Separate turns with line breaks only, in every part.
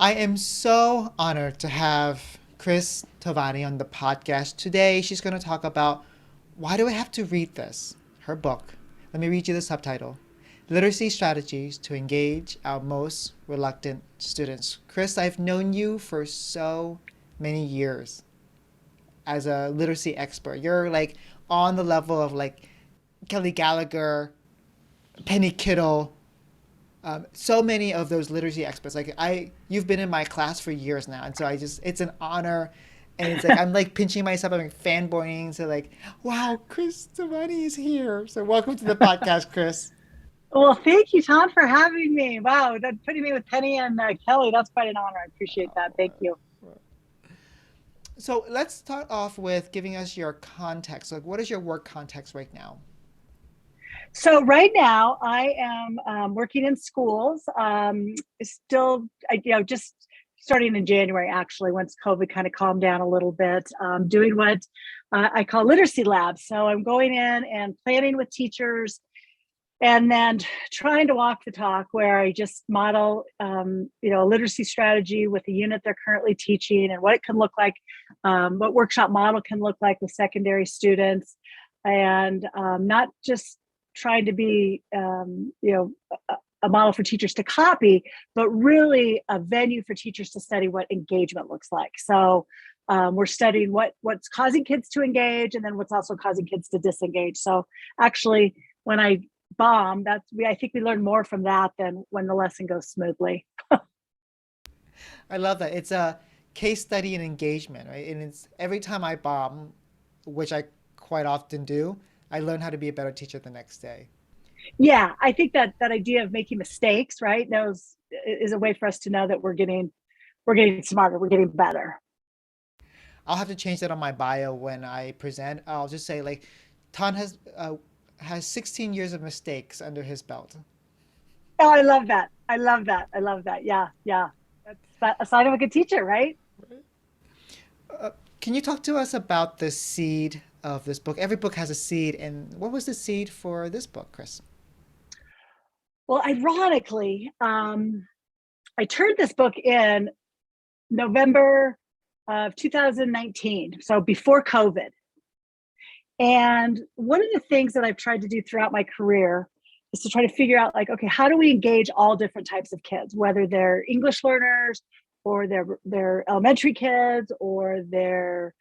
I am so honored to have Cris Tovani on the podcast today. She's going to talk about why do I have to read this? Her book. Let me read you the subtitle. Literacy Strategies to Engage Our Most Reluctant Students. Cris, I've known you for so many years as a literacy expert. You're like on the level of like Kelly Gallagher, Penny Kittle, so many of those literacy experts. You've been in my class for years now, and so it's an honor, and it's like I'm like pinching myself, I'm like fanboying, so like, wow, Cris Giovanni is here. So welcome to the podcast, Cris.
Well, thank you, Tom, for having me. Wow, that putting me with Penny and Kelly, that's quite an honor. I appreciate that. Thank you.
So let's start off with giving us your context. Like, what is your work context right now?
So right now, I am working in schools. Still, just starting in January, actually, once COVID kind of calmed down a little bit, doing what I call literacy labs. So I'm going in and planning with teachers and then trying to walk the talk where I just model, a literacy strategy with the unit they're currently teaching and what it can look like, what workshop model can look like with secondary students, and not just trying to be, a model for teachers to copy, but really a venue for teachers to study what engagement looks like. So we're studying what's causing kids to engage and then what's also causing kids to disengage. So actually, when I bomb, I think we learn more from that than when the lesson goes smoothly.
I love that. It's a case study in engagement, right? And it's every time I bomb, which I quite often do, I learn how to be a better teacher the next day.
Yeah, I think that idea of making mistakes, right, those is a way for us to know that we're getting smarter, we're getting better.
I'll have to change that on my bio when I present. I'll just say like, Tan has 16 years of mistakes under his belt.
Oh, I love that. I love that. I love that. Yeah, yeah. That's a sign of a good teacher, right?
Can you talk to us about the seed of this book? Every book has a seed, and what was the seed for this book, Cris?
Well, ironically, I turned this book in November of 2019, so before COVID. And one of the things that I've tried to do throughout my career is to try to figure out, like, okay, how do we engage all different types of kids, whether they're English learners or they're elementary kids or they're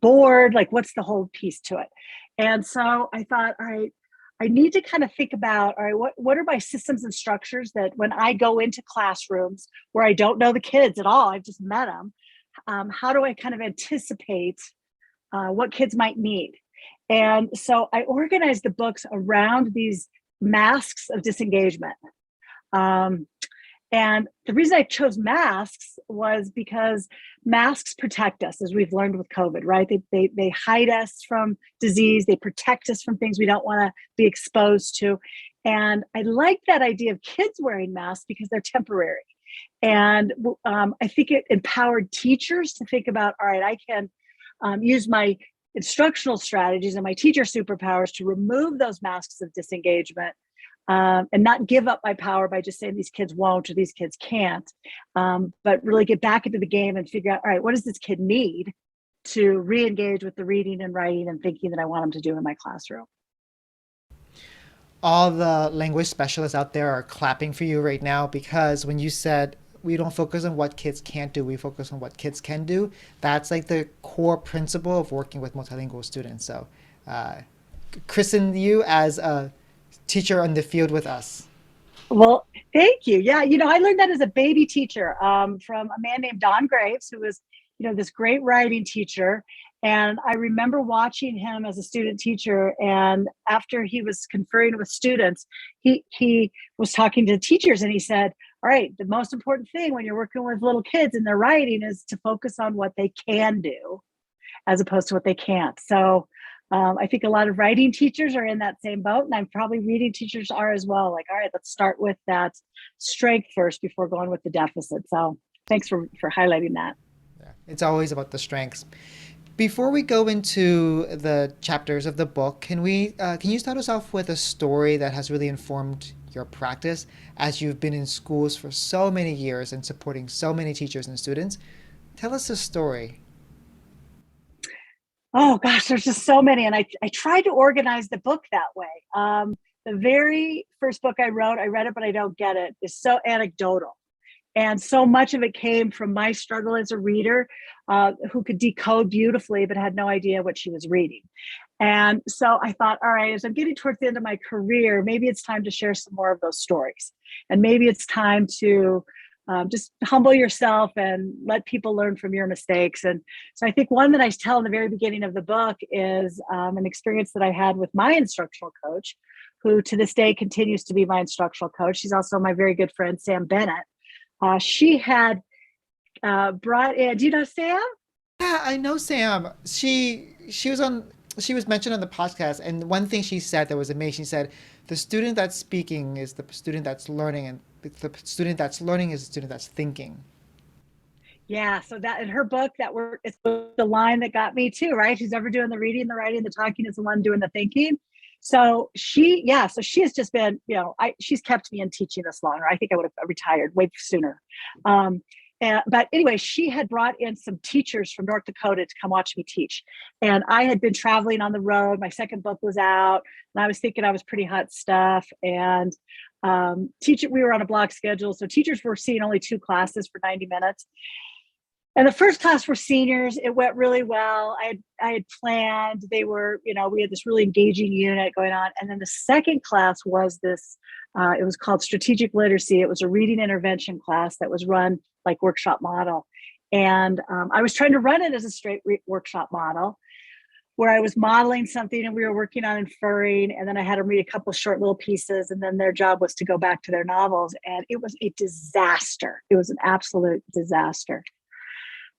bored, like what's the whole piece to it? And so I thought, all right, I need to kind of think about, all right, what are my systems and structures that when I go into classrooms where I don't know the kids at all, I've just met them, how do I kind of anticipate what kids might need? And so I organized the books around these masks of disengagement. Um, and the reason I chose masks was because masks protect us, as we've learned with COVID, right? They hide us from disease, they protect us from things we don't want to be exposed to. And I like that idea of kids wearing masks because they're temporary. And I think it empowered teachers to think about, all right, I can use my instructional strategies and my teacher superpowers to remove those masks of disengagement, and not give up my power by just saying these kids won't or these kids can't, but really get back into the game and figure out, all right, what does this kid need to re-engage with the reading and writing and thinking that I want them to do in my classroom?
All the language specialists out there are clapping for you right now because when you said we don't focus on what kids can't do, we focus on what kids can do. That's like the core principle of working with multilingual students. So, uh, christen you as a teacher on the field with us.
Well, thank you. Yeah, I learned that as a baby teacher, from a man named Don Graves, who was, this great writing teacher. And I remember watching him as a student teacher. And after he was conferring with students, he was talking to teachers, and he said, "All right, the most important thing when you're working with little kids and they're writing is to focus on what they can do as opposed to what they can't." So I think a lot of writing teachers are in that same boat, and I'm probably reading teachers are as well. Like, all right, let's start with that strength first before going with the deficit. So thanks for highlighting that.
Yeah, it's always about the strengths. Before we go into the chapters of the book, can you start us off with a story that has really informed your practice as you've been in schools for so many years and supporting so many teachers and students. Tell us a story.
Oh gosh, there's just so many. And I tried to organize the book that way. The very first book I read it, but I don't get it, is so anecdotal. And so much of it came from my struggle as a reader who could decode beautifully, but had no idea what she was reading. And so I thought, all right, as I'm getting towards the end of my career, maybe it's time to share some more of those stories. And maybe it's time to just humble yourself and let people learn from your mistakes. And so I think one that I tell in the very beginning of the book is an experience that I had with my instructional coach, who to this day continues to be my instructional coach. She's also my very good friend, Sam Bennett. She had brought in, do you know Sam?
Yeah, I know Sam. She was mentioned on the podcast, and one thing she said that was amazing. She said the student that's speaking is the student that's learning, and the student that's learning is the student that's thinking.
Yeah, so that in her book, it's the line that got me too, right? Who's ever doing the reading, the writing, the talking is the one doing the thinking. So she has just been, she's kept me in teaching this longer. I think I would have retired way sooner. But anyway, she had brought in some teachers from North Dakota to come watch me teach. And I had been traveling on the road. My second book was out, and I was thinking I was pretty hot stuff. And we were on a block schedule. So teachers were seeing only 2 classes for 90 minutes. And the first class were seniors. It went really well. I had planned. They were, we had this really engaging unit going on. And then the second class was this, it was called Strategic Literacy. It was a reading intervention class that was run like workshop model. And I was trying to run it as a straight workshop model where I was modeling something and we were working on inferring. And then I had them read a couple of short little pieces. And then their job was to go back to their novels. And it was a disaster. It was an absolute disaster.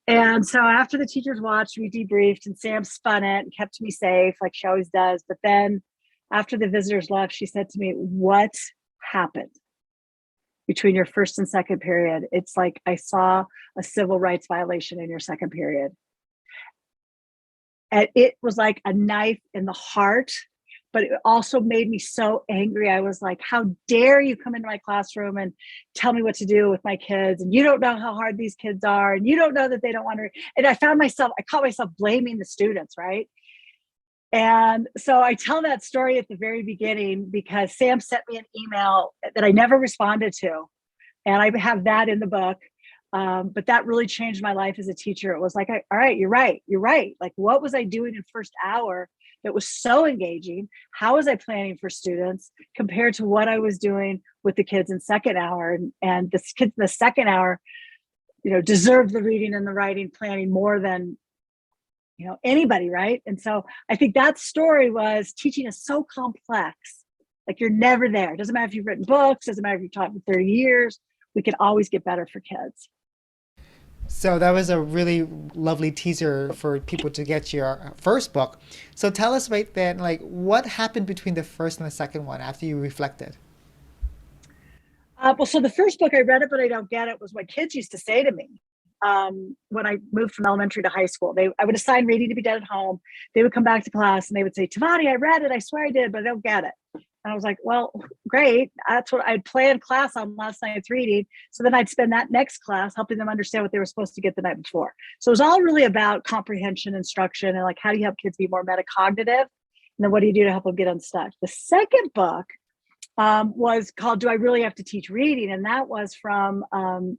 And so after the teachers watched, we debriefed and Sam spun it and kept me safe like she always does. But then after the visitors left, she said to me, "What happened between your first and second period? It's like I saw a civil rights violation in your second period." And it was like a knife in the heart, but it also made me so angry. I was like, how dare you come into my classroom and tell me what to do with my kids? And you don't know how hard these kids are. And you don't know that they don't want to. And I caught myself blaming the students, right? And so I tell that story at the very beginning because Sam sent me an email that I never responded to. And I have that in the book. But that really changed my life as a teacher. It was like, all right, you're right. Like, what was I doing in first hour that was so engaging? How was I planning for students compared to what I was doing with the kids in second hour? And the kids in the second hour, deserved the reading and the writing planning more than, anybody, right? And so I think that story was teaching is so complex. Like you're never there. It doesn't matter if you've written books, doesn't matter if you've taught for 30 years, we can always get better for kids.
So that was a really lovely teaser for people to get your first book. So tell us right then, like what happened between the first and the second one after you reflected?
Well, so the first book I read it, but I don't get it was what kids used to say to me when I moved from elementary to high school. I would assign reading to be done at home. They would come back to class and they would say, "Tovani, I read it. I swear I did, but I don't get it." And I was like, well, great. That's what I'd planned class on last night's reading. So then I'd spend that next class helping them understand what they were supposed to get the night before. So it was all really about comprehension, instruction, and like, how do you help kids be more metacognitive? And then what do you do to help them get unstuck? The second book was called "Do I Really Have to Teach Reading?" And that was from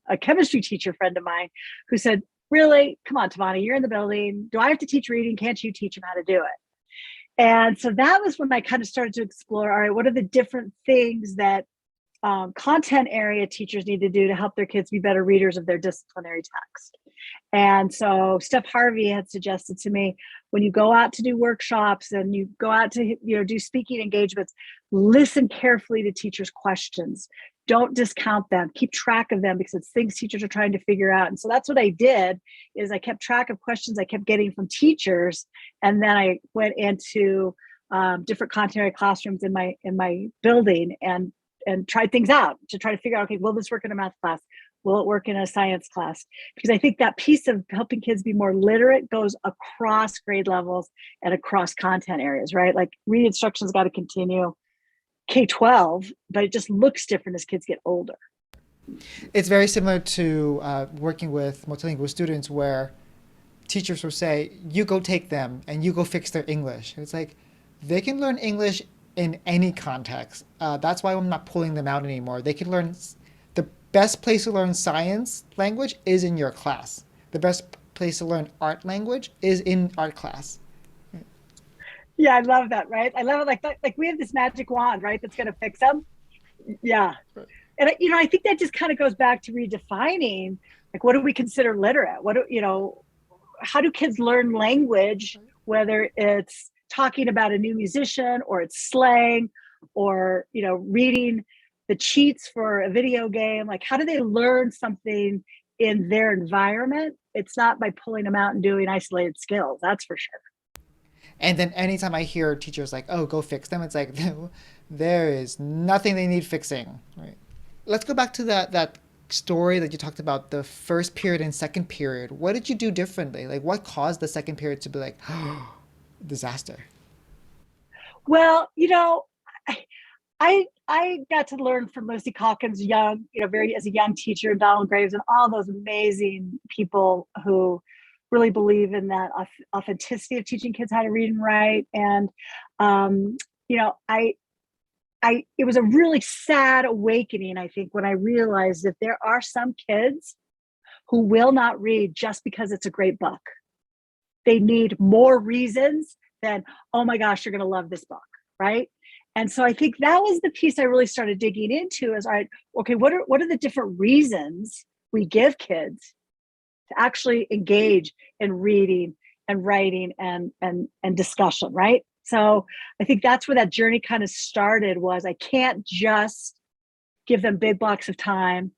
a chemistry teacher friend of mine who said, "Really? Come on, Tovani, you're in the building. Do I have to teach reading? Can't you teach them how to do it?" And so that was when I kind of started to explore, all right, what are the different things that content area teachers need to do to help their kids be better readers of their disciplinary text? And so Steph Harvey had suggested to me, when you go out to do workshops and you go out to do speaking engagements, listen carefully to teachers' questions. Don't discount them. Keep track of them because it's things teachers are trying to figure out. And so that's what I did, is I kept track of questions I kept getting from teachers, and then I went into different content area classrooms in my building and tried things out to try to figure out, okay, will this work in a math class? Will it work in a science class? Because I think that piece of helping kids be more literate goes across grade levels and across content areas, right? Like reading instruction's got to continue. K-12, but it just looks different as kids get older.
It's very similar to working with multilingual students where teachers will say, you go take them and you go fix their English. And it's like, they can learn English in any context. That's why I'm not pulling them out anymore. They can learn, the best place to learn science language is in your class. The best place to learn art language is in art class.
Yeah, I love that, right? I love it. Like we have this magic wand, right? That's going to fix them. Yeah. And, I think that just kind of goes back to redefining, like, what do we consider literate? How do kids learn language, whether it's talking about a new musician or it's slang or, reading the cheats for a video game? Like, how do they learn something in their environment? It's not by pulling them out and doing isolated skills. That's for sure.
And then anytime I hear teachers like, oh, go fix them, it's like, there is nothing they need fixing. Right. Let's go back to that story that you talked about, the first period and second period. What did you do differently? Like, what caused the second period to be like, disaster?
Well, I got to learn from Lucy Calkins young, very as a young teacher, and Donald Graves, and all those amazing people who really believe in that authenticity of teaching kids how to read and write. And it was a really sad awakening, I think, when I realized that there are some kids who will not read just because it's a great book. They need more reasons than, oh my gosh, you're going to love this book, right? And so I think that was the piece I really started digging into is, all right, okay, what are the different reasons we give kids to actually engage in reading and writing and discussion, right? So I think that's where that journey kind of started, was I can't just give them big blocks of time,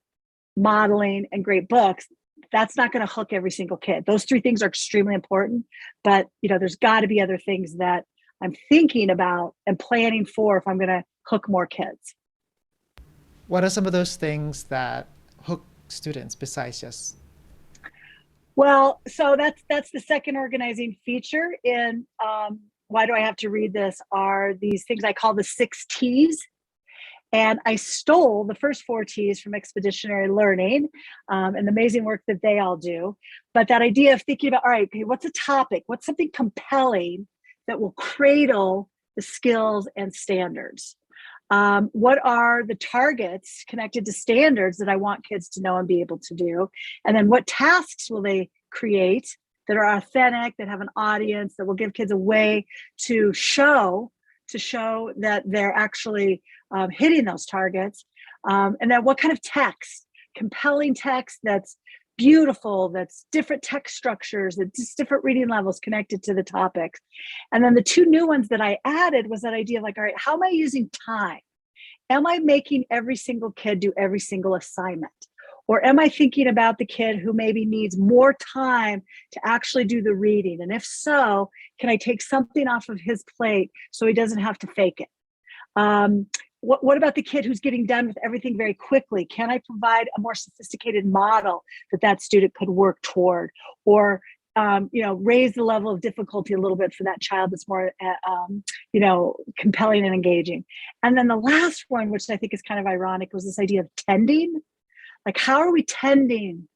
modeling, and great books. That's not going to hook every single kid. Those three things are extremely important, but there's got to be other things that I'm thinking about and planning for if I'm going to hook more kids.
What are some of those things that hook students besides just?
Well, so that's the second organizing feature in Why Do I Have to Read This, are these things I call the 6 T's. And I stole the first 4 T's from Expeditionary Learning and the amazing work that they all do. But that idea of thinking about, all right, okay, what's a topic? What's something compelling that will cradle the skills and standards? What are the targets connected to standards that I want kids to know and be able to do? And then what tasks will they create that are authentic, that have an audience, that will give kids a way to show that they're actually hitting those targets? And then what kind of text, compelling text that's beautiful, that's different text structures, that's different reading levels connected to the topics. And then the 2 new ones that I added was that idea of, like, all right, how am I using time? Am I making every single kid do every single assignment? Or am I thinking about the kid who maybe needs more time to actually do the reading? And if so, can I take something off of his plate so he doesn't have to fake it? What about the kid who's getting done with everything very quickly? Can I provide a more sophisticated model that student could work toward? Or raise the level of difficulty a little bit for that child that's more, compelling and engaging. And then the last one, which I think is kind of ironic, was this idea of tending. Like, how are we tending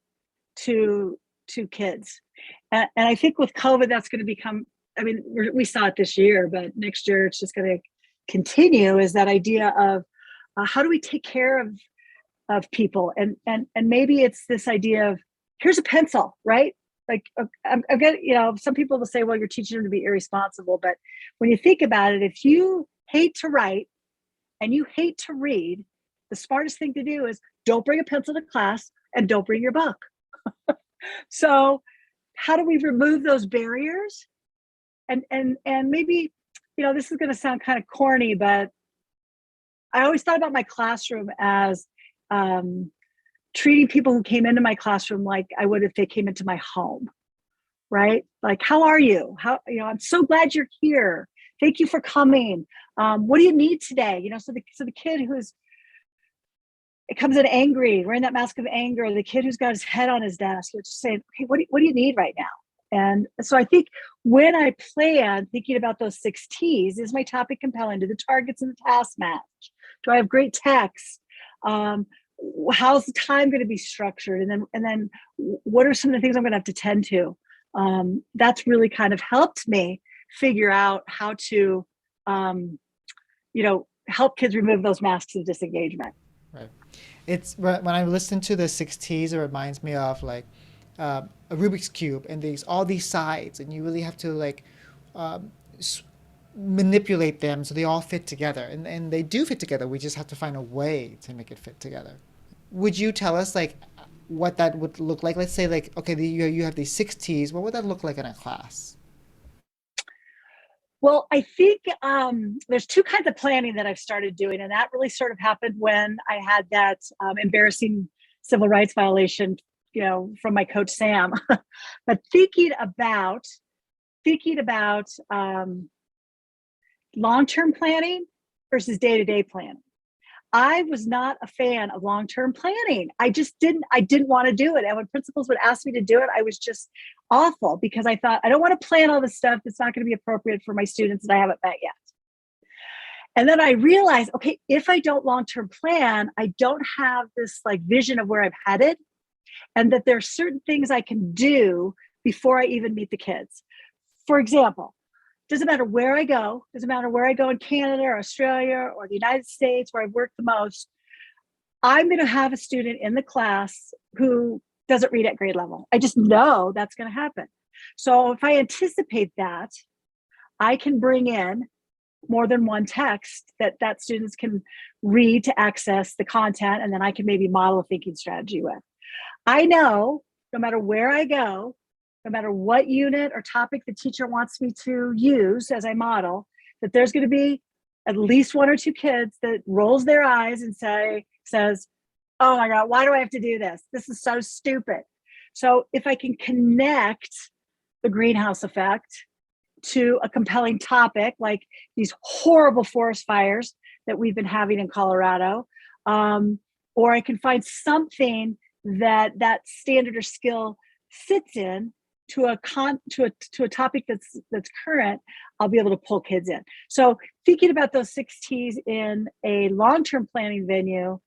to kids? And I think with COVID, that's going to become, we saw it this year, but next year it's just going to continue, is that idea of how do we take care of people? And maybe it's this idea of, here's a pencil, right? Like, I'm getting, some people will say, well, you're teaching them to be irresponsible. But when you think about it, if you hate to write and you hate to read, the smartest thing to do is don't bring a pencil to class and don't bring your book. So how do we remove those barriers? And maybe, this is going to sound kind of corny, but I always thought about my classroom as treating people who came into my classroom like I would if they came into my home, right? Like, how are you? I'm so glad you're here. Thank you for coming. What do you need today? So the kid it comes in angry, wearing that mask of anger, the kid who's got his head on his desk, you're just saying, okay, what do you need right now? And so I think when I plan, thinking about those 6 T's, is my topic compelling? Do the targets and the task match? Do I have great text? Um, how's the time going to be structured? And then what are some of the things I'm going to have to tend to? That's really kind of helped me figure out how to, help kids remove those masks of disengagement.
Right. It's when I listen to the six T's, it reminds me of like a Rubik's cube and these all these sides, and you really have to like um, s- manipulate them so they all fit together, and they do fit together. We just have to find a way to make it fit together. Would you tell us like what that would look like? Let's say like okay, you have these six T's. What would that look like in a class?
Well, I think there's two kinds of planning that I've started doing, and that really sort of happened when I had that embarrassing civil rights violation, from my coach Sam. But thinking about long-term planning versus day-to-day planning. I was not a fan of long-term planning. I didn't want to do it. And when principals would ask me to do it, I was just awful because I thought, I don't want to plan all this stuff that's not going to be appropriate for my students that I haven't met yet. And then I realized, okay, if I don't long-term plan, I don't have this like vision of where I'm headed, and that there are certain things I can do before I even meet the kids. For example, doesn't matter where I go, doesn't matter where I go in Canada or Australia or the United States where I've worked the most, I'm going to have a student in the class who doesn't read at grade level. I just know that's going to happen. So if I anticipate that, I can bring in more than one text that students can read to access the content, and then I can maybe model a thinking strategy with. I know no matter where I go, no matter what unit or topic the teacher wants me to use as I model, that there's going to be at least one or two kids that rolls their eyes and says, "Oh my God, why do I have to do this? This is so stupid." So if I can connect the greenhouse effect to a compelling topic like these horrible forest fires that we've been having in Colorado, or I can find something that standard or skill fits in to a topic that's current, I'll be able to pull kids in. So thinking about those 6 T's in a long-term planning venue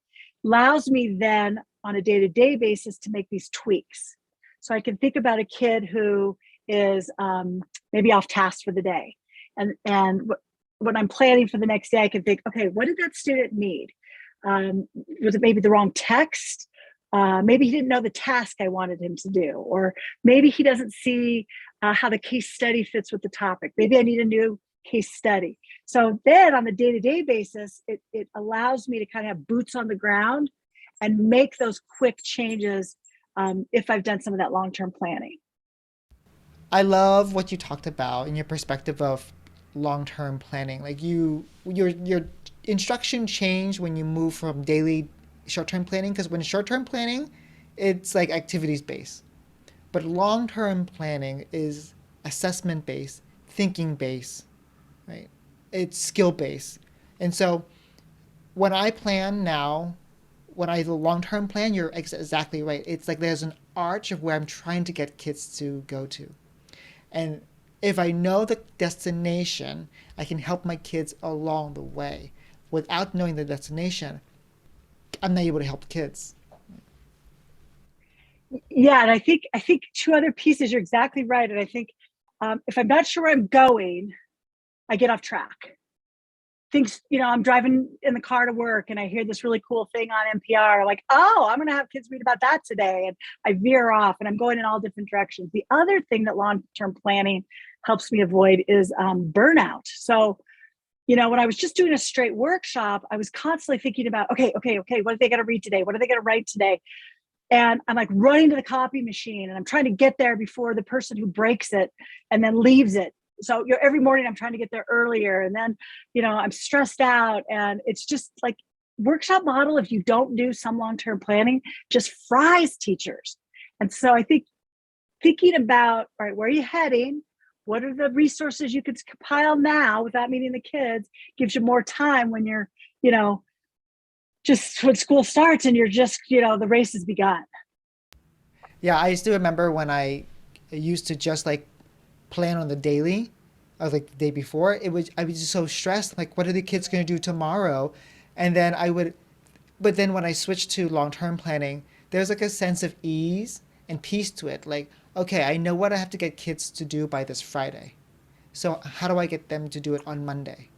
allows me then on a day-to-day basis to make these tweaks. So I can think about a kid who is maybe off task for the day, and when I'm planning for the next day, I can think, okay, what did that student need? Was it maybe the wrong text? Maybe he didn't know the task I wanted him to do, or maybe he doesn't see how the case study fits with the topic. Maybe I need a new case study. So then on the day-to-day basis, it allows me to kind of have boots on the ground and make those quick changes if I've done some of that long-term planning.
I love what you talked about in your perspective of long-term planning. Like your instruction change when you move from daily short-term planning because when short-term planning, it's like activities based, but long-term planning is assessment based, thinking based, right? It's skill based, and so when I plan now, when I do long-term plan, you're exactly right. It's like there's an arch of where I'm trying to get kids to go to. And if I know the destination, I can help my kids along the way. Without knowing the destination, I'm not able to help kids.
Yeah, and I think two other pieces. You're exactly right, and I think if I'm not sure where I'm going, I get off track. Things, I'm driving in the car to work and I hear this really cool thing on NPR, like, oh, I'm going to have kids read about that today. And I veer off and I'm going in all different directions. The other thing that long-term planning helps me avoid is burnout. So, when I was just doing a straight workshop, I was constantly thinking about, okay, what are they going to read today? What are they going to write today? And I'm like running to the copy machine and I'm trying to get there before the person who breaks it and then leaves it. So every morning I'm trying to get there earlier, and then I'm stressed out, and it's just like workshop model, if you don't do some long-term planning, just fries teachers. And so I think thinking about, all right, where are you heading, what are the resources you could compile now without meeting the kids, gives you more time when you're you know just when school starts and you're just the race has begun.
Yeah, I still remember when I used to just like plan on the daily, or like the day before, I was just so stressed. Like, what are the kids going to do tomorrow? And then but then when I switched to long term planning, there's like a sense of ease and peace to it. Like, okay, I know what I have to get kids to do by this Friday. So how do I get them to do it on Monday?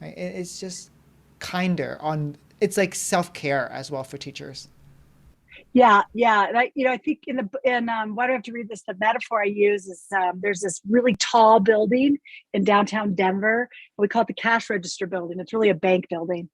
Right? It's just kinder on. It's like self care as well for teachers.
Yeah, yeah. And I think why do I have to read this? The metaphor I use is there's this really tall building in downtown Denver. We call it the cash register building. It's really a bank building,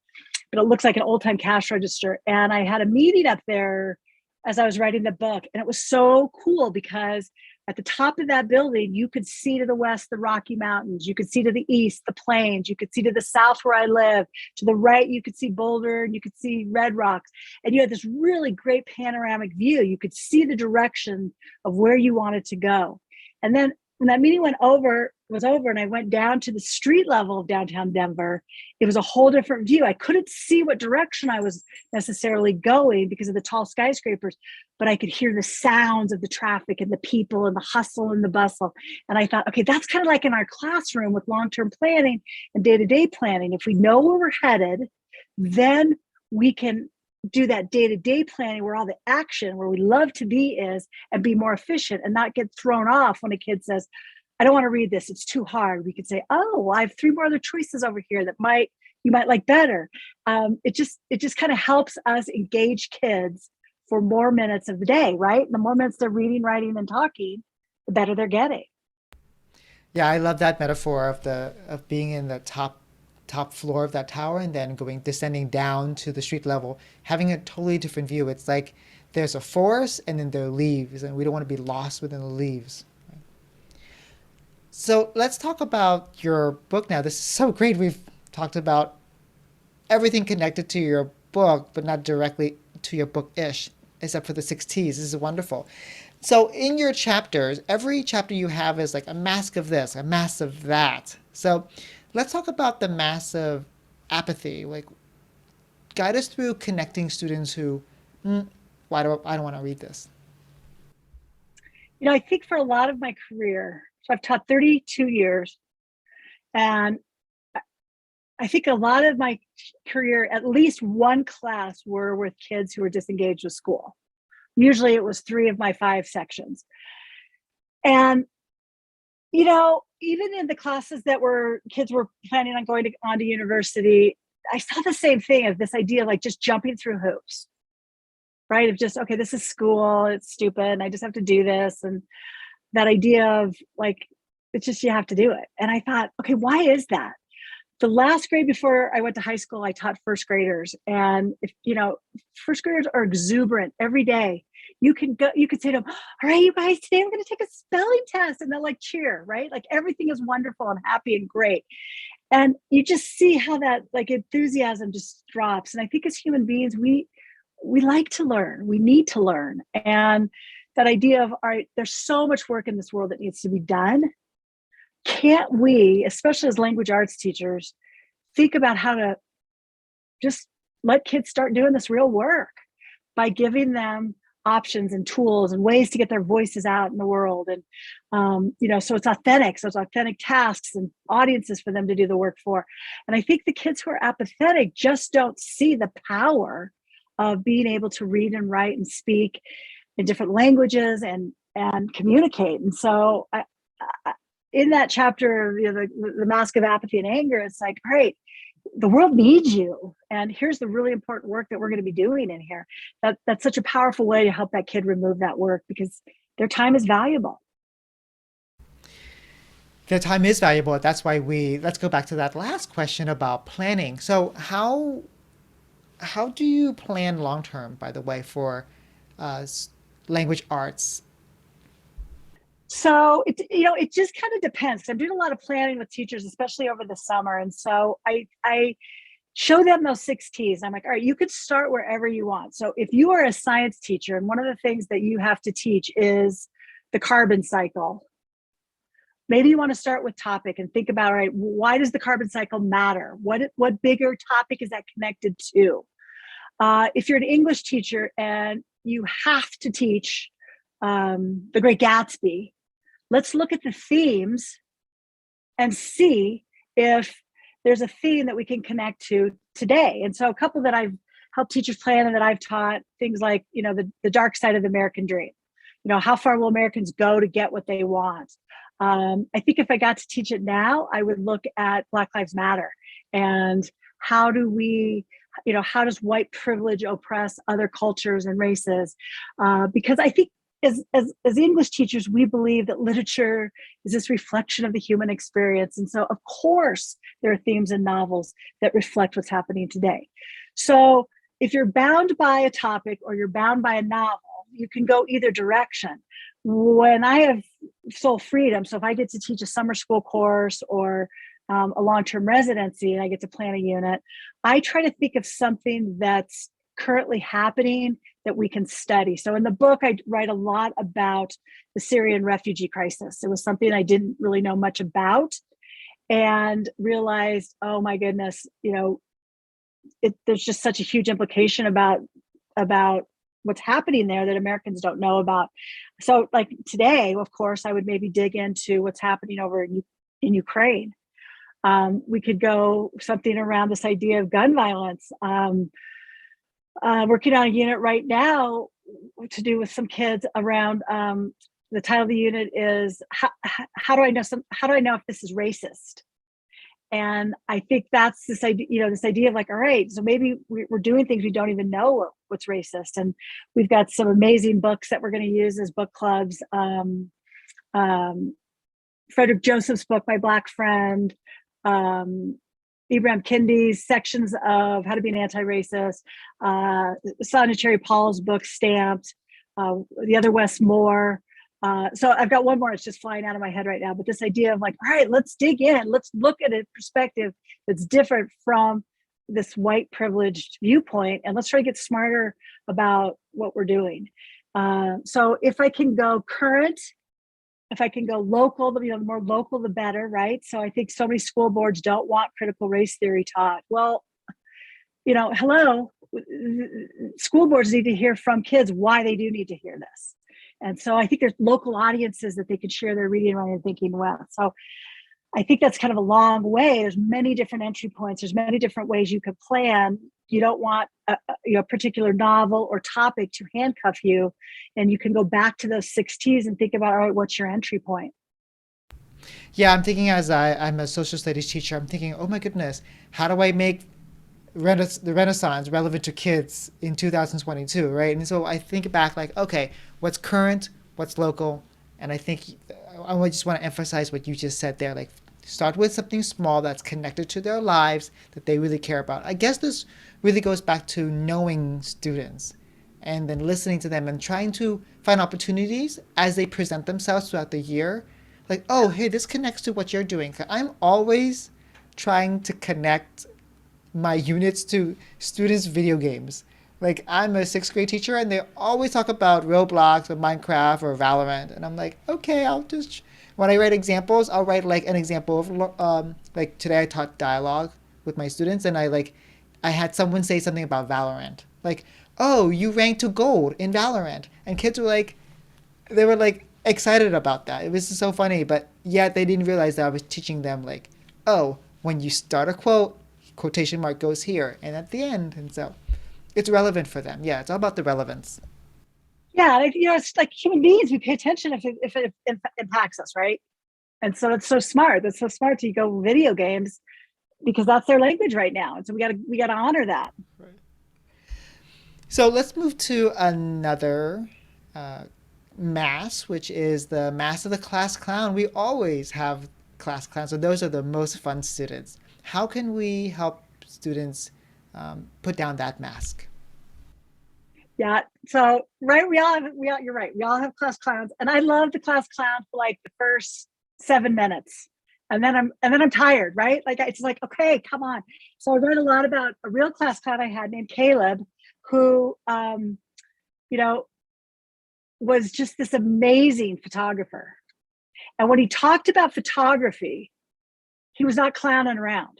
but it looks like an old time cash register. And I had a meeting up there as I was writing the book, and it was so cool because at the top of that building, you could see to the west the Rocky Mountains, you could see to the east the plains, you could see to the south where I live, to the right you could see Boulder, and you could see Red Rocks, and you had this really great panoramic view. You could see the direction of where you wanted to go. And then when that meeting was over and I went down to the street level of downtown Denver, it was a whole different view. I couldn't see what direction I was necessarily going because of the tall skyscrapers, but I could hear the sounds of the traffic and the people and the hustle and the bustle. And I thought, okay, that's kind of like in our classroom with long-term planning and day-to-day planning. If we know where we're headed, then we can do that day-to-day planning where all the action, where we love to be is, and be more efficient and not get thrown off when a kid says, I don't want to read this, it's too hard. We could say, oh, well, I have 3 more other choices over here that you might like better. It just kind of helps us engage kids for more minutes of the day, right? And the more minutes they're reading, writing, and talking, the better they're getting.
Yeah, I love that metaphor of being in the top floor of that tower and then descending down to the street level, having a totally different view. It's like there's a forest and then there are leaves, and we don't want to be lost within the leaves. So let's talk about your book now. This is so great. We've talked about everything connected to your book, but not directly to your book-ish, except for the 6 T's. This is wonderful. So in your chapters, every chapter you have is like a mask of this, a mask of that. So let's talk about the mask of apathy. Like, guide us through connecting students who, I don't want to read this.
I think for a lot of my career, so I've taught 32 years, and I think a lot of my career, at least one class were with kids who were disengaged with school. Usually it was 3 of my 5 sections. And, even in the classes that kids were planning on going on to university, I saw the same thing of this idea of like just jumping through hoops, right? Of just, okay, this is school, it's stupid, and I just have to do this. And that idea of like, it's just, you have to do it. And I thought, okay, why is that? The last grade before I went to high school, I taught first graders. And first graders are exuberant every day. You could say to them, all right, you guys, today I'm going to take a spelling test. And they'll like cheer, right? Like everything is wonderful and happy and great. And you just see how that like enthusiasm just drops. And I think as human beings, we like to learn. We need to learn. And that idea of, all right, there's so much work in this world that needs to be done. Can't we, especially as language arts teachers, think about how to just let kids start doing this real work by giving them options and tools and ways to get their voices out in the world? And, so it's authentic. So it's authentic tasks and audiences for them to do the work for. And I think the kids who are apathetic just don't see the power of being able to read and write and speak in different languages and communicate. And so in that chapter, the mask of apathy and anger, it's like, all right, the world needs you. And here's the really important work that we're going to be doing in here. That's such a powerful way to help that kid remove that work because their time is valuable.
Their time is valuable. That's why let's go back to that last question about planning. So how do you plan long term, by the way, for uh, language arts?
So it just kind of depends. I'm doing a lot of planning with teachers, especially over the summer. And so I show them those 6 T's. I'm like, all right, you could start wherever you want. So if you are a science teacher, and one of the things that you have to teach is the carbon cycle, maybe you want to start with topic and think about, all right, why does the carbon cycle matter? What bigger topic is that connected to? If you're an English teacher and you have to teach The Great Gatsby, let's look at the themes and see if there's a theme that we can connect to today. And so a couple that I've helped teachers plan and that I've taught, things like, the dark side of the American dream. How far will Americans go to get what they want? I think if I got to teach it now, I would look at Black Lives Matter and how does white privilege oppress other cultures and races? Because I think as English teachers, we believe that literature is this reflection of the human experience. And so, of course, there are themes in novels that reflect what's happening today. So if you're bound by a topic or you're bound by a novel, you can go either direction. When I have sole freedom, so if I get to teach a summer school course or a long-term residency and I get to plan a unit, I try to think of something that's currently happening that we can study. So in the book, I write a lot about the Syrian refugee crisis. It was something I didn't really know much about and realized, oh my goodness, there's just such a huge implication about what's happening there that Americans don't know about. So like today, of course, I would maybe dig into what's happening over in Ukraine. We could go something around this idea of gun violence. Working on a unit right now to do with some kids around the title of the unit is how do I know if this is racist? And I think that's this idea of like, all right, so maybe we're doing things we don't even know what's racist. And we've got some amazing books that we're going to use as book clubs. Frederick Joseph's book, My Black Friend, Ibram Kendi's sections of How to Be an Anti-Racist, Sonia Cherry Paul's book, Stamped, the other Wes Moore. So I've got one more, it's just flying out of my head right now, but this idea of like, all right, let's dig in, let's look at a perspective that's different from this white privileged viewpoint, and let's try to get smarter about what we're doing. So if I can go current, if I can go local, the more local, the better, right? So I think so many school boards don't want critical race theory taught. Well, hello, school boards need to hear from kids why they do need to hear this. And so I think there's local audiences that they could share their reading, writing, and thinking with. So I think that's kind of a long way. There's many different entry points. There's many different ways you could plan. You don't want a particular novel or topic to handcuff you. And you can go back to those 6Ts and think about, all right, what's your entry point?
Yeah, I'm thinking as I'm a social studies teacher, I'm thinking, oh my goodness, how do I make the Renaissance relevant to kids in 2022, right? And so I think back like, okay, what's current, what's local, and I think I just want to emphasize what you just said there, like start with something small that's connected to their lives that they really care about. I guess this really goes back to knowing students and then listening to them and trying to find opportunities as they present themselves throughout the year. Like, oh, hey, this connects to what you're doing. I'm always trying to connect my units to students' video games. Like I'm a sixth grade teacher and they always talk about Roblox or Minecraft or Valorant. And I'm like, okay, I'll just, when I write examples, I'll write like an example of, like today I taught dialogue with my students and I had someone say something about Valorant. Like, oh, you ranked to gold in Valorant. And kids were like, they were like excited about that. It was so funny, but yet they didn't realize that I was teaching them like, oh, when you start a quote, quotation mark goes here and at the end. And so it's relevant for them. Yeah, it's all about the relevance.
Yeah, it's like human beings, we pay attention if it impacts us, right? And so it's so smart. That's so smart to go video games because that's their language right now. And so we gotta honor that.
Right. So let's move to another mass, which is the mass of the class clown. We always have class clowns, so those are the most fun students. How can we help students put down that mask?
Yeah. So right, you're right. We all have class clowns, and I love the class clown for like the first 7 minutes, and then I'm tired. Right? Like it's like, okay, come on. So I read a lot about a real class clown I had named Caleb, who you know was just this amazing photographer. And when he talked about photography, he was not clowning around.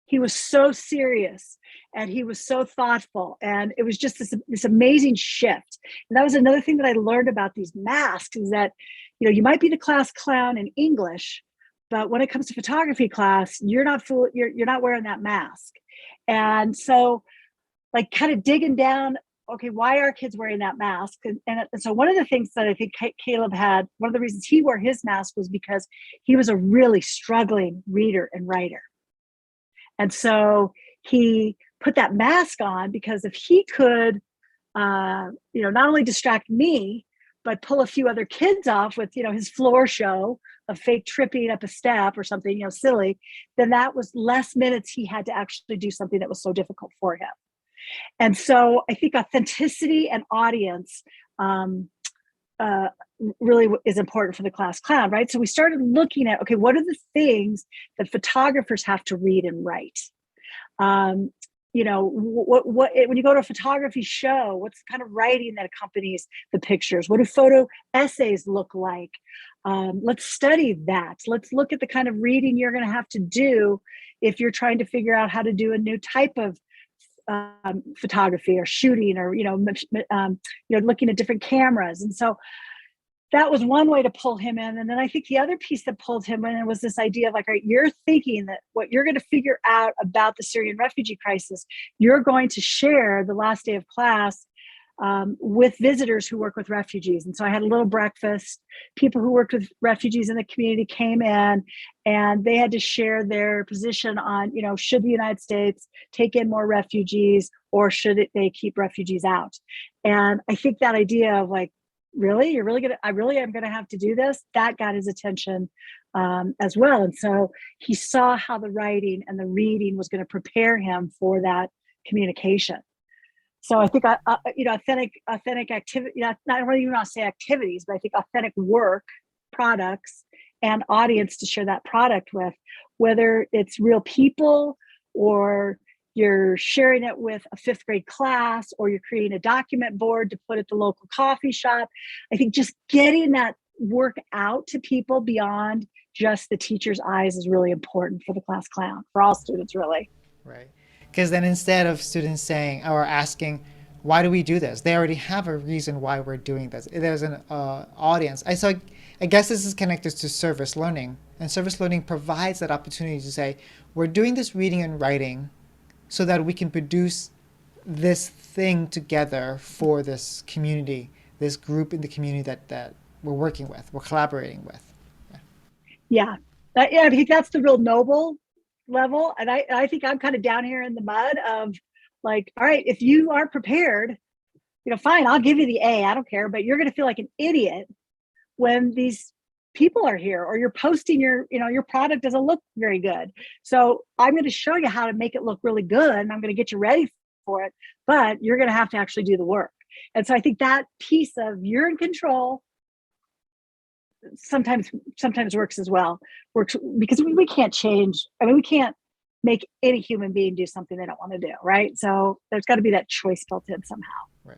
He was so serious and he was so thoughtful. And it was just this amazing shift. And that was another thing that I learned about these masks is that, you might be the class clown in English, but when it comes to photography class, you're not wearing that mask. And so, like, kind of digging down, okay, why are kids wearing that mask? And so one of the things that I think Caleb had, one of the reasons he wore his mask was because he was a really struggling reader and writer. And so he put that mask on because if he could, not only distract me, but pull a few other kids off with, his floor show of fake tripping up a step or something, silly, then that was less minutes he had to actually do something that was so difficult for him. And so I think authenticity and audience really is important for the class clown, right? So we started looking at, okay, what are the things that photographers have to read and write? What when you go to a photography show, what's the kind of writing that accompanies the pictures? What do photo essays look like? Let's study that. Let's look at the kind of reading you're going to have to do if you're trying to figure out how to do a new type of photography or shooting, or looking at different cameras. And so that was one way to pull him in. And then I think the other piece that pulled him in was this idea of like, all right, you're thinking that what you're going to figure out about the Syrian refugee crisis, you're going to share the last day of class with visitors who work with refugees. And so I had a little breakfast. People who worked with refugees in the community came in, and they had to share their position on, should the United States take in more refugees, or should they keep refugees out? And I think that idea of like, really, I really am going to have to do this, that got his attention as well. And so he saw how the writing and the reading was going to prepare him for that communication. So I think, authentic activity, not really even want to say activities, but I think authentic work, products, and audience to share that product with, whether it's real people, or you're sharing it with a 5th grade class, or you're creating a document board to put at the local coffee shop. I think just getting that work out to people beyond just the teacher's eyes is really important for the class clown, for all students, really.
Right. Because then instead of students saying or asking, why do we do this? They already have a reason why we're doing this. There's an audience. I guess this is connected to service learning. And service learning provides that opportunity to say, we're doing this reading and writing so that we can produce this thing together for this community, this group in the community that we're working with, we're collaborating with.
Yeah. I think that's the real noble level. And I think I'm kind of down here in the mud of like, all right, if you aren't prepared, fine, I'll give you the A, I don't care, but you're going to feel like an idiot when these people are here, or you're posting your product doesn't look very good. So I'm going to show you how to make it look really good, and I'm going to get you ready for it, but you're going to have to actually do the work. And so I think that piece of you're in control sometimes works as well. Works because we can't change. I mean, we can't make any human being do something they don't want to do, right? So there's got to be that choice built in somehow.
Right.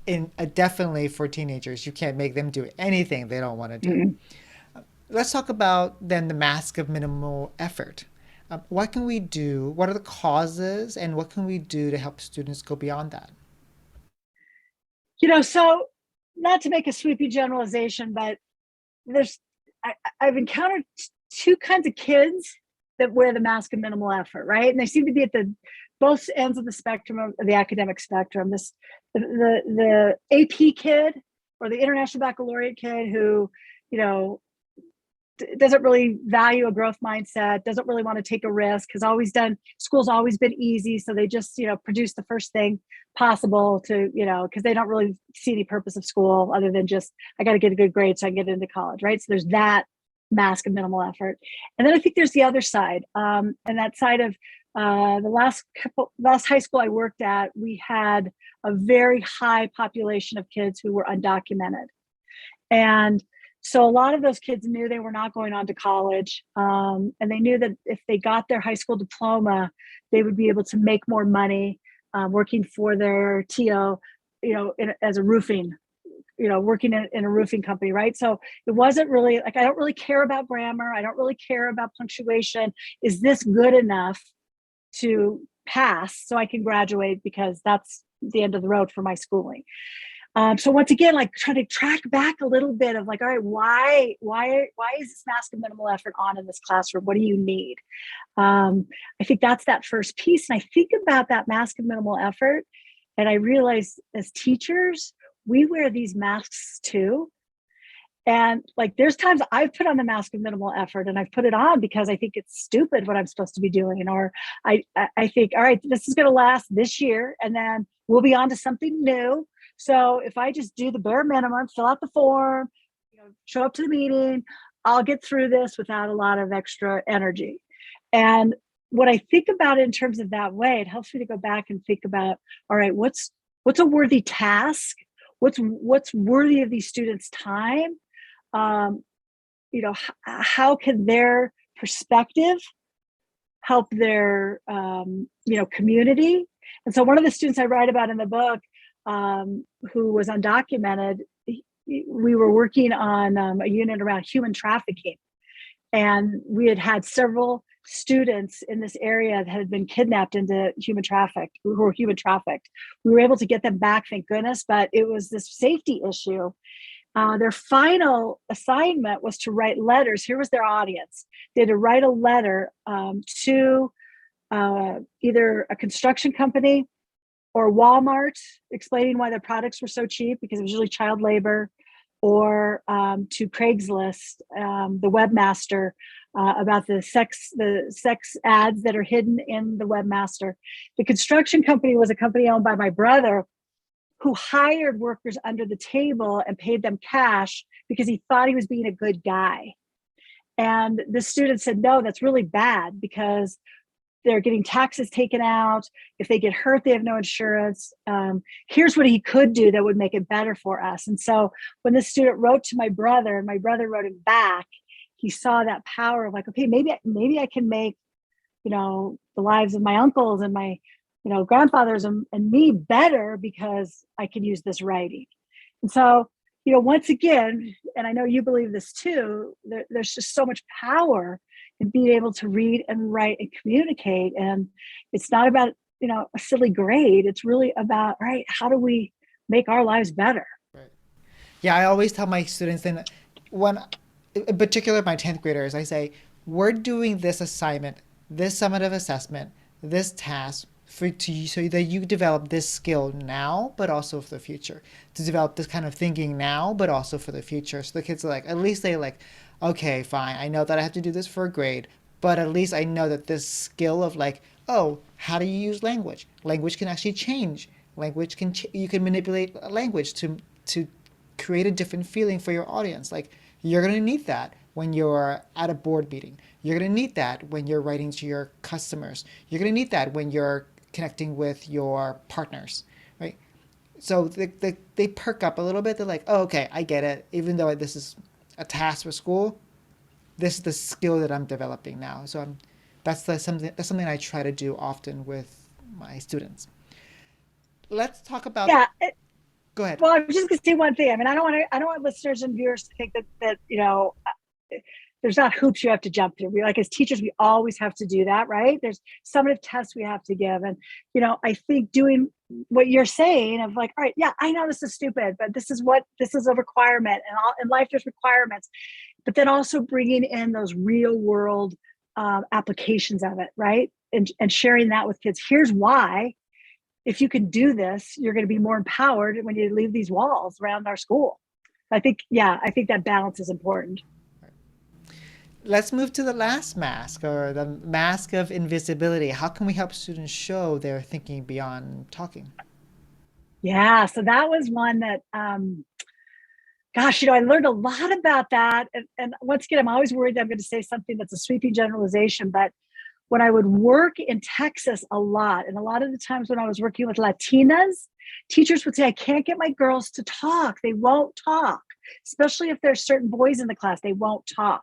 And definitely for teenagers, you can't make them do anything they don't want to do.
Mm-hmm.
Let's talk about then the mask of minimal effort. What can we do? What are the causes, and what can we do to help students go beyond that?
So not to make a sweeping generalization, but I've encountered two kinds of kids that wear the mask of minimal effort, right? And they seem to be at both ends of the spectrum of the academic spectrum. The AP kid, or the International Baccalaureate kid, who doesn't really value a growth mindset, doesn't really want to take a risk, school's always been easy, so they just produce the first thing possible to because they don't really see any purpose of school other than just, I got to get a good grade so I can get into college, right? So there's that mask of minimal effort. And then I think there's the other side, and that side of the last high school I worked at, we had a very high population of kids who were undocumented. And so a lot of those kids knew they were not going on to college, and they knew that if they got their high school diploma, they would be able to make more money working for their TO, as a roofing, working in a roofing company, right? So it wasn't really like, I don't really care about grammar. I don't really care about punctuation. Is this good enough to pass so I can graduate, because that's the end of the road for my schooling? So once again, like trying to track back a little bit of like, all right, why is this mask of minimal effort on in this classroom? What do you need? I think that's that first piece. And I think about that mask of minimal effort. And I realize as teachers, we wear these masks too. And like, there's times I've put on the mask of minimal effort and I've put it on because I think it's stupid what I'm supposed to be doing. Or I think, all right, this is going to last this year and then we'll be on to something new. So if I just do the bare minimum, fill out the form, show up to the meeting, I'll get through this without a lot of extra energy. And what I think about it in terms of that way, it helps me to go back and think about, all right, what's a worthy task? What's worthy of these students' time? How can their perspective help their community? And so one of the students I write about in the book, who was undocumented, we were working on a unit around human trafficking, and we had several students in this area that had been kidnapped into who were human trafficked. We were able to get them back, thank goodness, but it was this safety issue. Their final assignment was to write letters. Here was their audience. They had to write a letter to either a construction company or Walmart, explaining why their products were so cheap because it was usually child labor, or to Craigslist, the webmaster, about the sex ads that are hidden in the webmaster. The construction company was a company owned by my brother, who hired workers under the table and paid them cash because he thought he was being a good guy. And the student said, no, that's really bad because they're getting taxes taken out. If they get hurt, they have no insurance. Here's what he could do that would make it better for us. And so when the student wrote to my brother and my brother wrote him back, he saw that power of like, okay, maybe I can make, the lives of my uncles and my grandfathers and me better because I can use this writing. And so, once again, and I know you believe this too, there's just so much power in being able to read and write and communicate. And it's not about, a silly grade. It's really about, all right, how do we make our lives better?
Right. Yeah, I always tell my students, and when, in particular, my 10th graders, I say, we're doing this assignment, this summative assessment, this task so that you develop this skill now, but also for the future. To develop this kind of thinking now, but also for the future. So the kids are like, at least they like, okay, fine, I know that I have to do this for a grade, but at least I know that this skill of like, oh, how do you use language? Language can actually change. You can manipulate language to create a different feeling for your audience. Like, you're going to need that when you're at a board meeting. You're going to need that when you're writing to your customers. You're going to need that when you're connecting with your partners, right? So they perk up a little bit. They're like, oh, okay, I get it. Even though this is a task for school, this is the skill that I'm developing now. So something I try to do often with my students. Let's talk about.
Yeah.
Go ahead.
Well, I'm just going to say one thing. I mean, I don't want listeners and viewers to think that there's not hoops you have to jump through. Like as teachers, we always have to do that, right? There's summative tests we have to give. And, I think doing what you're saying of like, all right, yeah, I know this is stupid, but this is a requirement, and in life there's requirements, but then also bringing in those real world applications of it, right? And sharing that with kids. Here's why, if you can do this, you're going to be more empowered when you leave these walls around our school. I think that balance is important.
Let's move to the last mask, or the mask of invisibility. How can we help students show they're thinking beyond talking?
Yeah, so that was one that, gosh, I learned a lot about that. And once again, I'm always worried that I'm going to say something that's a sweeping generalization. But when I would work in Texas a lot, and a lot of the times when I was working with Latinas, teachers would say, I can't get my girls to talk. They won't talk, especially if there's certain boys in the class, they won't talk.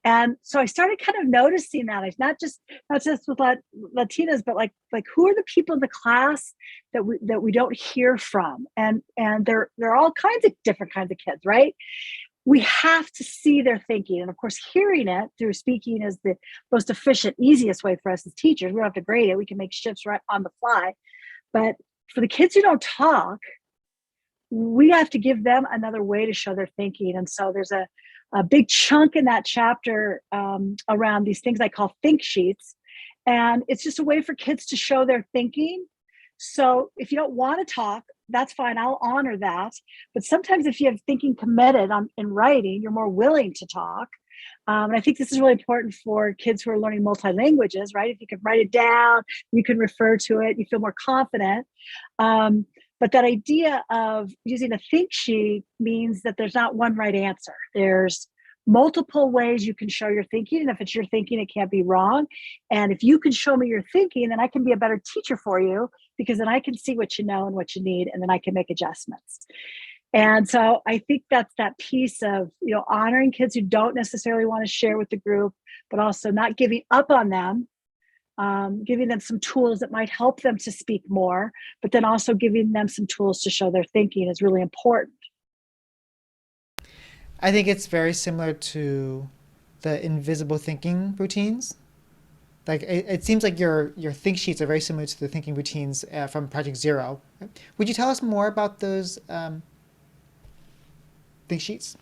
And so I started kind of noticing that, not just with Latinas, but like who are the people in the class that we don't hear from, and they're all kinds of different kinds of kids, right? We have to see their thinking, and of course, hearing it through speaking is the most efficient, easiest way for us as teachers. We don't have to grade it; we can make shifts right on the fly. But for the kids who don't talk, we have to give them another way to show their thinking. And so there's a big chunk in that chapter around these things I call think sheets. And it's just a way for kids to show their thinking. So if you don't want to talk, that's fine. I'll honor that. But sometimes if you have thinking committed in writing, you're more willing to talk. And I think this is really important for kids who are learning multi-languages, right? If you can write it down, you can refer to it, you feel more confident. But that idea of using a think sheet means that there's not one right answer. There's multiple ways you can show your thinking. And if it's your thinking, it can't be wrong. And if you can show me your thinking, then I can be a better teacher for you, because then I can see what you know and what you need, and then I can make adjustments. And so I think that's that piece of, honoring kids who don't necessarily want to share with the group, but also not giving up on them, giving them some tools that might help them to speak more, but then also giving them some tools to show their thinking is really important.
I think it's very similar to the invisible thinking routines. Like it seems like your think sheets are very similar to the thinking routines from Project Zero. Would you tell us more about those think sheets?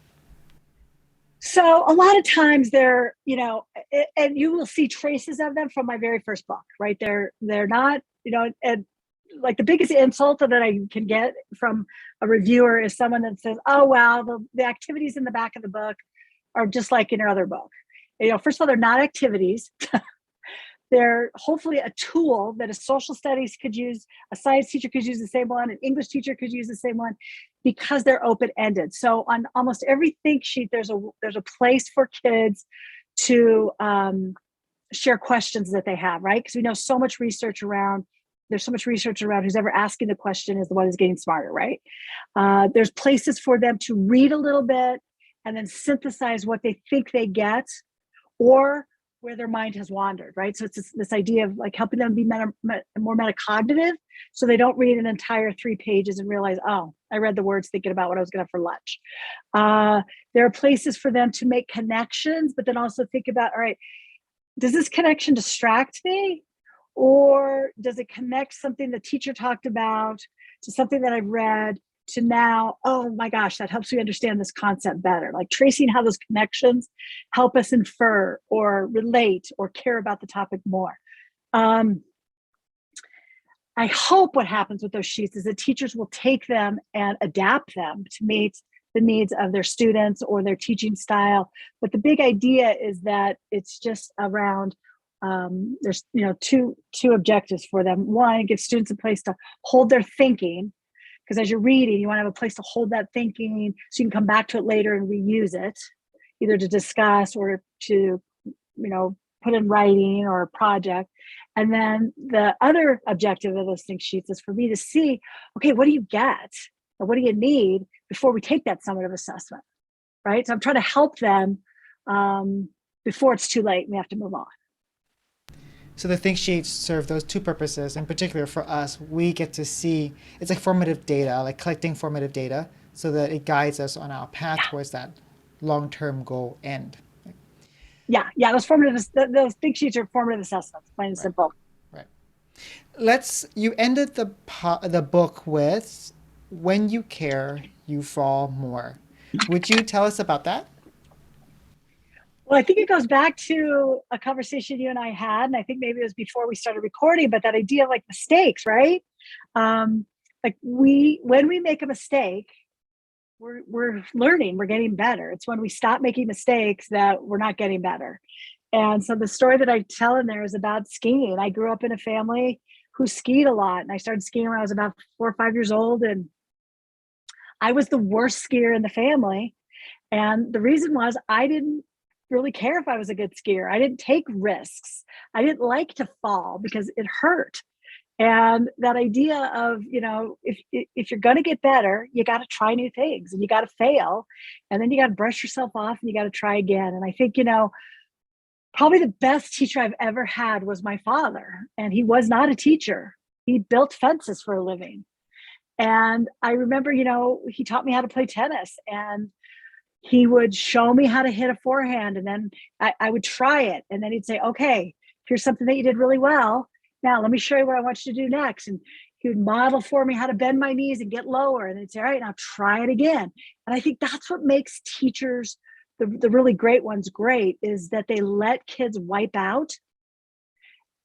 So a lot of times they're, and you will see traces of them from my very first book, right? They're not, and like the biggest insult that I can get from a reviewer is someone that says, "Oh, well, the activities in the back of the book are just like in your other book." First of all, they're not activities. They're hopefully a tool that a social studies could use, a science teacher could use the same one, an English teacher could use the same one, because they're open-ended. So on almost every think sheet, there's a place for kids to share questions that they have, right? Because we know so much research around, there's so much research around who's ever asking the question is the one who's getting smarter, right? There's places for them to read a little bit and then synthesize what they think they get, or where their mind has wandered, right? So it's this idea of like helping them be more metacognitive, so they don't read an entire 3 pages and realize, oh, I read the words thinking about what I was going to have for lunch. There are places for them to make connections, but then also think about, all right, does this connection distract me? Or does it connect something the teacher talked about to something that I've read to now, oh my gosh, that helps me understand this concept better. Like tracing how those connections help us infer or relate or care about the topic more. I hope what happens with those sheets is that teachers will take them and adapt them to meet the needs of their students or their teaching style. But the big idea is that it's just around, there's two objectives for them. One, it gives students a place to hold their thinking, because as you're reading, you want to have a place to hold that thinking so you can come back to it later and reuse it, either to discuss or to, put in writing or a project. And then the other objective of those think sheets is for me to see, okay, what do you get? Or what do you need before we take that summative assessment, right? So I'm trying to help them before it's too late and we have to move on.
So the think sheets serve those two purposes. In particular, for us, we get to see, it's like formative data, like collecting formative data, so that it guides us on our path towards that long-term goal end.
Yeah. Those think sheets are formative assessments, plain and simple.
Right. You ended the book with, "When you care, you fall more." Would you tell us about that?
Well, I think it goes back to a conversation you and I had, and I think maybe it was before we started recording, but that idea of like mistakes, right? Like when we make a mistake, we're learning, we're getting better. It's when we stop making mistakes that we're not getting better. And so the story that I tell in there is about skiing. I grew up in a family who skied a lot, and I started skiing when I was about 4 or 5 years old, and I was the worst skier in the family. And the reason was I didn't really care if I was a good skier. I didn't take risks. I didn't like to fall because it hurt. And that idea of, if you're going to get better, you got to try new things and you got to fail. And then you got to brush yourself off and you got to try again. And I think, probably the best teacher I've ever had was my father. And he was not a teacher. He built fences for a living. And I remember, he taught me how to play tennis, and he would show me how to hit a forehand, and then I would try it. And then he'd say, okay, here's something that you did really well. Now let me show you what I want you to do next. And he would model for me how to bend my knees and get lower. And they'd say, all right, now try it again. And I think that's what makes teachers, the really great ones, great, is that they let kids wipe out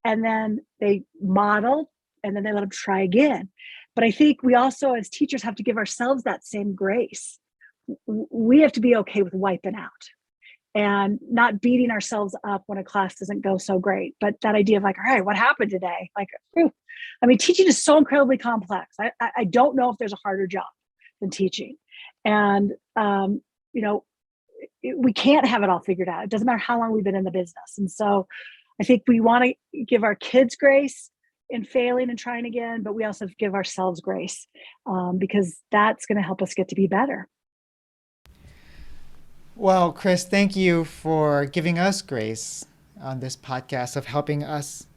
and then they model and then they let them try again. But I think we also, as teachers, have to give ourselves that same grace. We have to be okay with wiping out and not beating ourselves up when a class doesn't go so great. But that idea of like, all right, what happened today? Like, whew. I mean, teaching is so incredibly complex. I don't know if there's a harder job than teaching. And, you know, we can't have it all figured out. It doesn't matter how long we've been in the business. And so I think we want to give our kids grace in failing and trying again, but we also give ourselves grace because that's going to help us get to be better.
Well, Cris, thank you for giving us grace on this podcast of helping us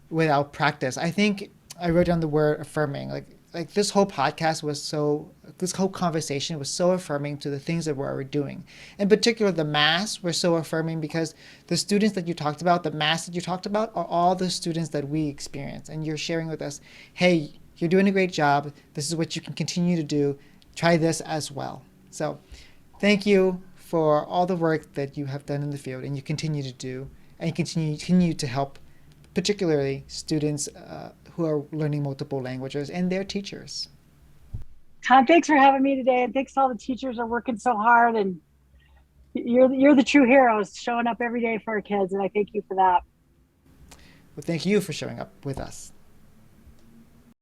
with our practice. I think I wrote down the word affirming. Like this whole podcast was so this whole conversation was so affirming to the things that we're doing. In particular, the mass were so affirming because the students that you talked about, the mass that you talked about, are all the students that we experience. And you're sharing with us, hey, you're doing a great job. This is what you can continue to do. Try this as well. So thank you for all the work that you have done in the field and you continue to do, and you continue to help particularly students who are learning multiple languages and their teachers.
Tom, thanks for having me today. And thanks to all the teachers who are working so hard. And you're the true heroes showing up every day for our kids. And I thank you for that.
Well, thank you for showing up with us.